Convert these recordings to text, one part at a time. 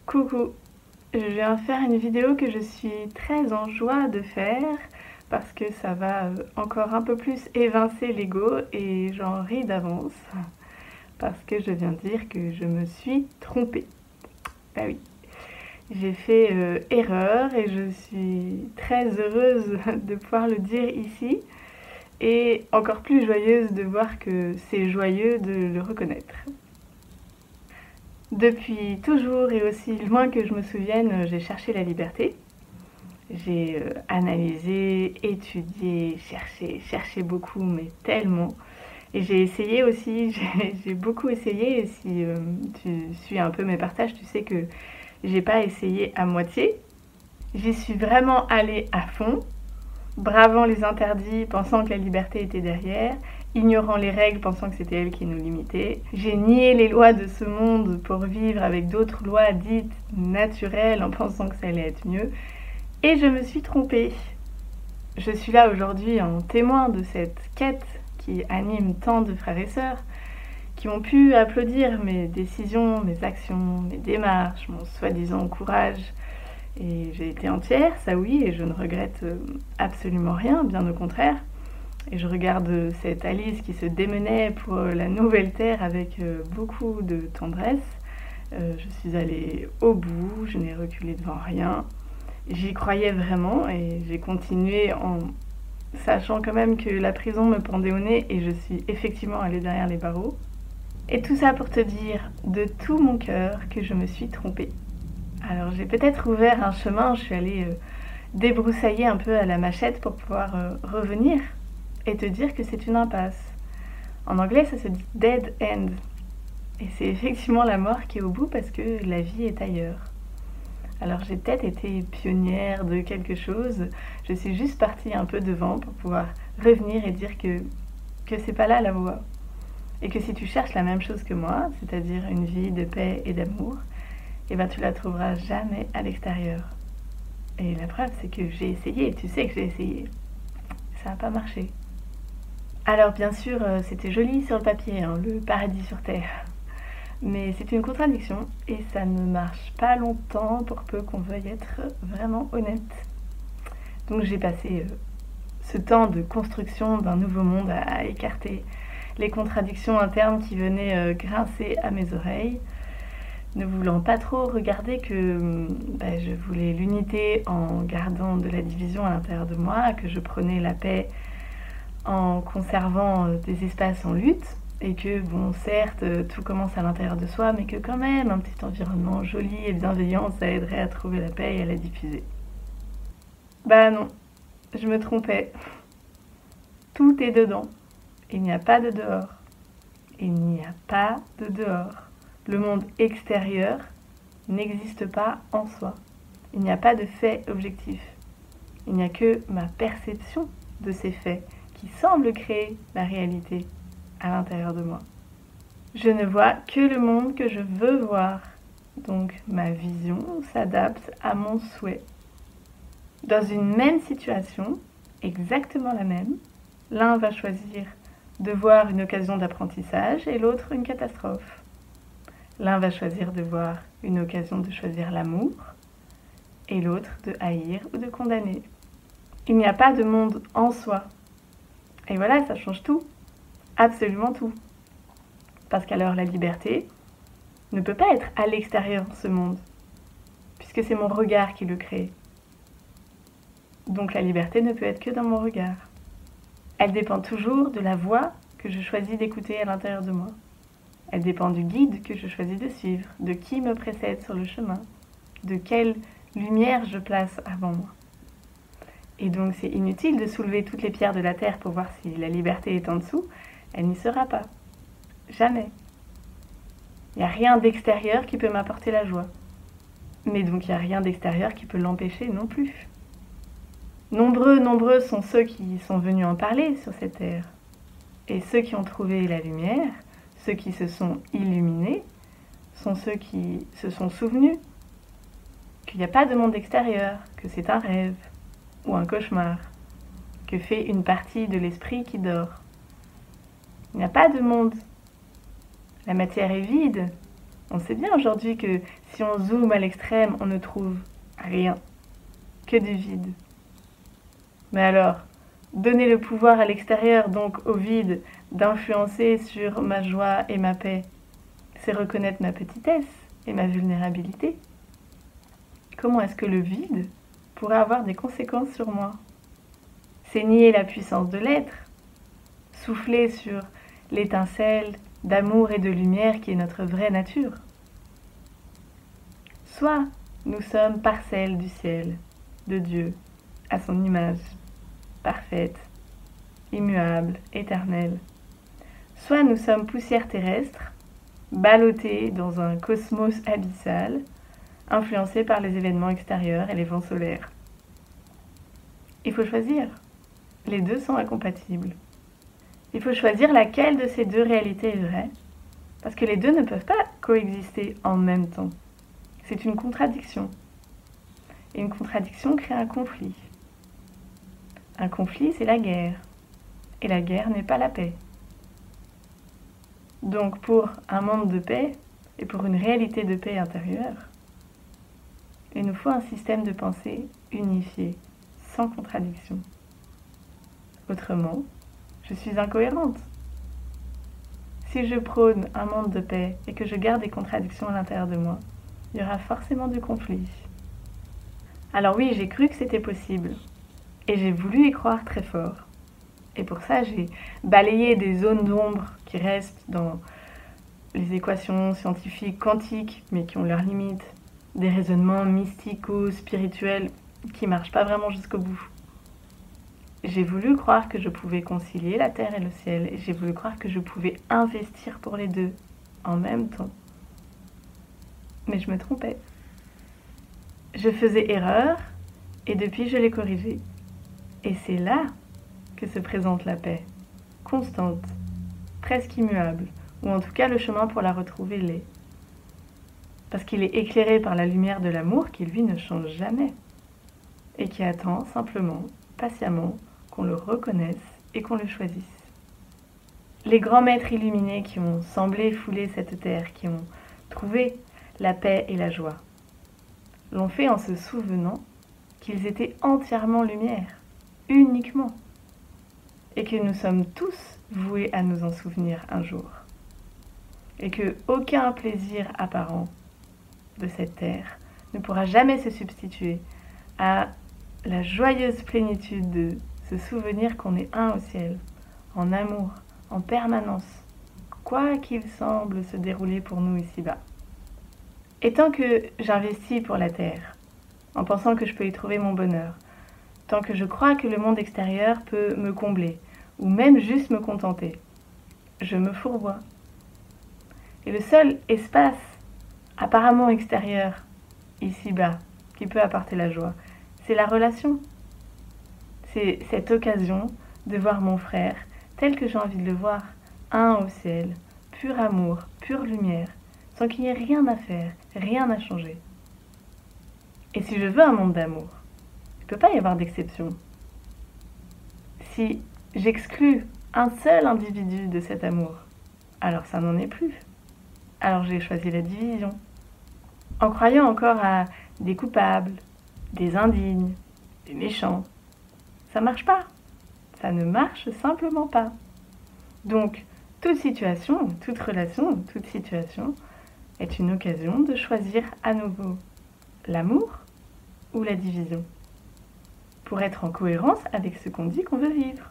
Coucou, je viens faire une vidéo que je suis très en joie de faire parce que ça va encore un peu plus évincer l'ego et j'en ris d'avance parce que je viens de dire que je me suis trompée. Bah oui, j'ai fait erreur et je suis très heureuse de pouvoir le dire ici et encore plus joyeuse de voir que c'est joyeux de le reconnaître. Depuis toujours et aussi loin que je me souvienne, j'ai cherché la liberté. J'ai analysé, étudié, cherché beaucoup, mais tellement. Et j'ai essayé aussi, j'ai beaucoup essayé. Et si tu suis un peu mes partages, tu sais que j'ai pas essayé à moitié. J'y suis vraiment allée à fond, bravant les interdits, pensant que la liberté était derrière, ignorant les règles, pensant que c'était elles qui nous limitaient. J'ai nié les lois de ce monde pour vivre avec d'autres lois dites naturelles en pensant que ça allait être mieux. Et je me suis trompée. Je suis là aujourd'hui en témoin de cette quête qui anime tant de frères et sœurs qui ont pu applaudir mes décisions, mes actions, mes démarches, mon soi-disant courage. Et j'ai été entière, ça oui, et je ne regrette absolument rien, bien au contraire. Et je regarde cette Alice qui se démenait pour la nouvelle terre avec beaucoup de tendresse. Je suis allée au bout, je n'ai reculé devant rien. J'y croyais vraiment et j'ai continué en sachant quand même que la prison me pendait au nez et je suis effectivement allée derrière les barreaux. Et tout ça pour te dire de tout mon cœur que je me suis trompée. Alors j'ai peut-être ouvert un chemin, je suis allée débroussailler un peu à la machette pour pouvoir revenir et te dire que c'est une impasse. En anglais ça se dit dead end. Et c'est effectivement la mort qui est au bout parce que la vie est ailleurs. Alors j'ai peut-être été pionnière de quelque chose, je suis juste partie un peu devant pour pouvoir revenir et dire que c'est pas là la voie. Et que si tu cherches la même chose que moi, c'est-à-dire une vie de paix et d'amour, eh ben tu la trouveras jamais à l'extérieur. Et la preuve c'est que j'ai essayé, tu sais que j'ai essayé. Ça n'a pas marché. Alors bien sûr c'était joli sur le papier, hein, le paradis sur terre. Mais c'est une contradiction et ça ne marche pas longtemps pour peu qu'on veuille être vraiment honnête. Donc j'ai passé ce temps de construction d'un nouveau monde à écarter les contradictions internes qui venaient grincer à mes oreilles, ne voulant pas trop regarder que je voulais l'unité en gardant de la division à l'intérieur de moi, que je prenais la paix en conservant des espaces en lutte, et que bon certes tout commence à l'intérieur de soi mais que quand même un petit environnement joli et bienveillant ça aiderait à trouver la paix et à la diffuser. Bah non, je me trompais. Tout est dedans. Il n'y a pas de dehors. Il n'y a pas de dehors. Le monde extérieur n'existe pas en soi. Il n'y a pas de fait objectif. Il n'y a que ma perception de ces faits qui semble créer la réalité à l'intérieur de moi. Je ne vois que le monde que je veux voir, donc ma vision s'adapte à mon souhait. Dans une même situation, exactement la même, l'un va choisir de voir une occasion d'apprentissage et l'autre une catastrophe. L'un va choisir de voir une occasion de choisir l'amour et l'autre de haïr ou de condamner. Il n'y a pas de monde en soi. Et voilà, ça change tout. Absolument tout. Parce qu'alors la liberté ne peut pas être à l'extérieur de ce monde, puisque c'est mon regard qui le crée. Donc la liberté ne peut être que dans mon regard. Elle dépend toujours de la voix que je choisis d'écouter à l'intérieur de moi. Elle dépend du guide que je choisis de suivre, de qui me précède sur le chemin, de quelle lumière je place avant moi. Et donc c'est inutile de soulever toutes les pierres de la terre pour voir si la liberté est en dessous, elle n'y sera pas. Jamais. Il n'y a rien d'extérieur qui peut m'apporter la joie. Mais donc il n'y a rien d'extérieur qui peut l'empêcher non plus. Nombreux sont ceux qui sont venus en parler sur cette terre. Et ceux qui ont trouvé la lumière, ceux qui se sont illuminés, sont ceux qui se sont souvenus qu'il n'y a pas de monde extérieur, que c'est un rêve ou un cauchemar, que fait une partie de l'esprit qui dort. Il n'y a pas de monde. La matière est vide. On sait bien aujourd'hui que si on zoome à l'extrême, on ne trouve rien, que du vide. Mais alors, donner le pouvoir à l'extérieur, donc au vide, d'influencer sur ma joie et ma paix, c'est reconnaître ma petitesse et ma vulnérabilité. Comment est-ce que le vide pourrait avoir des conséquences sur moi? C'est nier la puissance de l'être, souffler sur l'étincelle d'amour et de lumière qui est notre vraie nature. Soit nous sommes parcelles du ciel, de Dieu, à son image, parfaite, immuable, éternelle. Soit nous sommes poussière terrestre, ballottées dans un cosmos abyssal, influencés par les événements extérieurs et les vents solaires. Il faut choisir. Les deux sont incompatibles. Il faut choisir laquelle de ces deux réalités est vraie, parce que les deux ne peuvent pas coexister en même temps. C'est une contradiction. Et une contradiction crée un conflit. Un conflit, c'est la guerre. Et la guerre n'est pas la paix. Donc pour un monde de paix, et pour une réalité de paix intérieure, il nous faut un système de pensée unifié, sans contradiction. Autrement, je suis incohérente. Si je prône un monde de paix et que je garde des contradictions à l'intérieur de moi, il y aura forcément du conflit. Alors oui, j'ai cru que c'était possible. Et j'ai voulu y croire très fort. Et pour ça, j'ai balayé des zones d'ombre qui restent dans les équations scientifiques quantiques, mais qui ont leurs limites, des raisonnements mystico-spirituels qui ne marchent pas vraiment jusqu'au bout. J'ai voulu croire que je pouvais concilier la terre et le ciel, et j'ai voulu croire que je pouvais investir pour les deux en même temps. Mais je me trompais. Je faisais erreur, et depuis je l'ai corrigée. Et c'est là que se présente la paix, constante, presque immuable, ou en tout cas le chemin pour la retrouver l'est. Parce qu'il est éclairé par la lumière de l'amour qui lui ne change jamais, et qui attend simplement, patiemment, qu'on le reconnaisse et qu'on le choisisse. Les grands maîtres illuminés qui ont semblé fouler cette terre, qui ont trouvé la paix et la joie, l'ont fait en se souvenant qu'ils étaient entièrement lumière, uniquement, et que nous sommes tous voués à nous en souvenir un jour, et que aucun plaisir apparent de cette terre ne pourra jamais se substituer à la joyeuse plénitude de se souvenir qu'on est un au ciel, en amour, en permanence, quoi qu'il semble se dérouler pour nous ici-bas. Et tant que j'investis pour la terre, en pensant que je peux y trouver mon bonheur, tant que je crois que le monde extérieur peut me combler, ou même juste me contenter, je me fourvoie. Et le seul espace apparemment extérieur, ici-bas, qui peut apporter la joie, c'est la relation. C'est cette occasion de voir mon frère tel que j'ai envie de le voir, un au ciel, pur amour, pure lumière, sans qu'il n'y ait rien à faire, rien à changer. Et si je veux un monde d'amour, il ne peut pas y avoir d'exception. Si j'exclus un seul individu de cet amour, alors ça n'en est plus. Alors j'ai choisi la division. En croyant encore à des coupables, des indignes, des méchants, ça marche pas. Ça ne marche simplement pas. Donc, toute situation, toute relation, toute situation est une occasion de choisir à nouveau l'amour ou la division, pour être en cohérence avec ce qu'on dit qu'on veut vivre.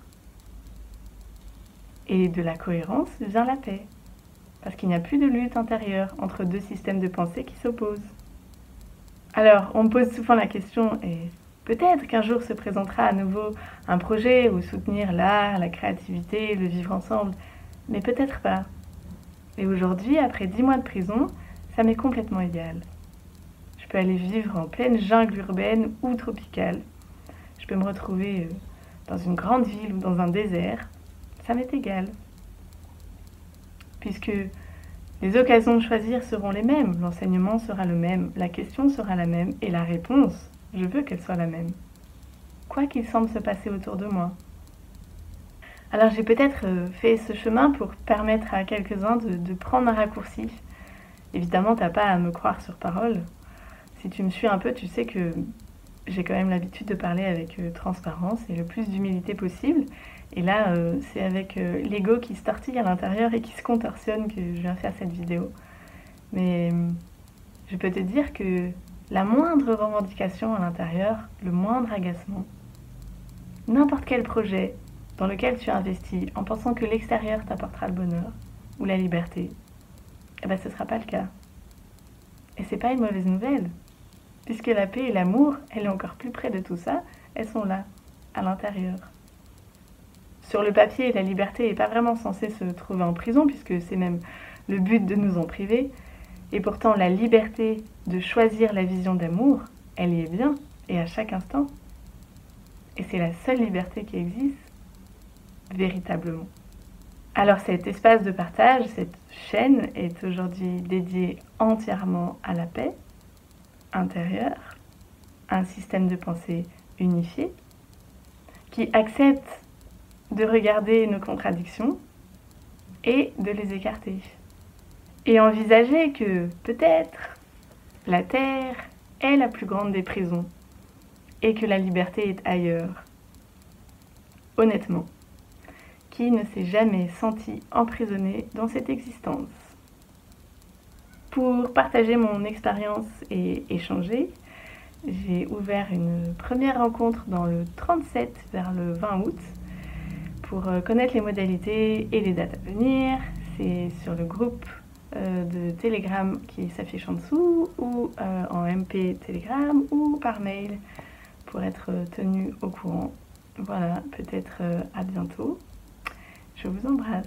Et de la cohérence vient la paix, parce qu'il n'y a plus de lutte intérieure entre deux systèmes de pensée qui s'opposent. Alors, on me pose souvent la question, et peut-être qu'un jour se présentera à nouveau un projet où soutenir l'art, la créativité, le vivre ensemble, mais peut-être pas. Et aujourd'hui, après 10 mois de prison, ça m'est complètement égal. Je peux aller vivre en pleine jungle urbaine ou tropicale. Je peux me retrouver dans une grande ville ou dans un désert. Ça m'est égal. Puisque les occasions de choisir seront les mêmes, l'enseignement sera le même, la question sera la même et la réponse, je veux qu'elle soit la même. Quoi qu'il semble se passer autour de moi. Alors j'ai peut-être fait ce chemin pour permettre à quelques-uns de prendre un raccourci Évidemment, t'as pas à me croire sur parole. Si tu me suis un peu, tu sais que j'ai quand même l'habitude de parler avec transparence et le plus d'humilité possible. Et là, c'est avec l'ego qui se tortille à l'intérieur et qui se contorsionne que je viens faire cette vidéo. Mais je peux te dire que la moindre revendication à l'intérieur, le moindre agacement, n'importe quel projet dans lequel tu investis en pensant que l'extérieur t'apportera le bonheur ou la liberté, eh ben ce ne sera pas le cas. Et c'est pas une mauvaise nouvelle, puisque la paix et l'amour, elle est encore plus près de tout ça, elles sont là, à l'intérieur. Sur le papier, la liberté n'est pas vraiment censée se trouver en prison, puisque c'est même le but de nous en priver. Et pourtant, la liberté de choisir la vision d'amour, elle y est bien, et à chaque instant. Et c'est la seule liberté qui existe, véritablement. Alors cet espace de partage, cette chaîne est aujourd'hui dédiée entièrement à la paix intérieure, un système de pensée unifié, qui accepte de regarder nos contradictions et de les écarter. Et envisager que peut-être la Terre est la plus grande des prisons et que la liberté est ailleurs. Honnêtement, qui ne s'est jamais senti emprisonné dans cette existence? Pour partager mon expérience et échanger, j'ai ouvert une première rencontre dans le 37 vers le 20 août pour connaître les modalités et les dates à venir. C'est sur le groupe de Telegram qui s'affiche en dessous ou en MP Telegram ou par mail pour être tenu au courant. Voilà, peut-être à bientôt. Je vous embrasse.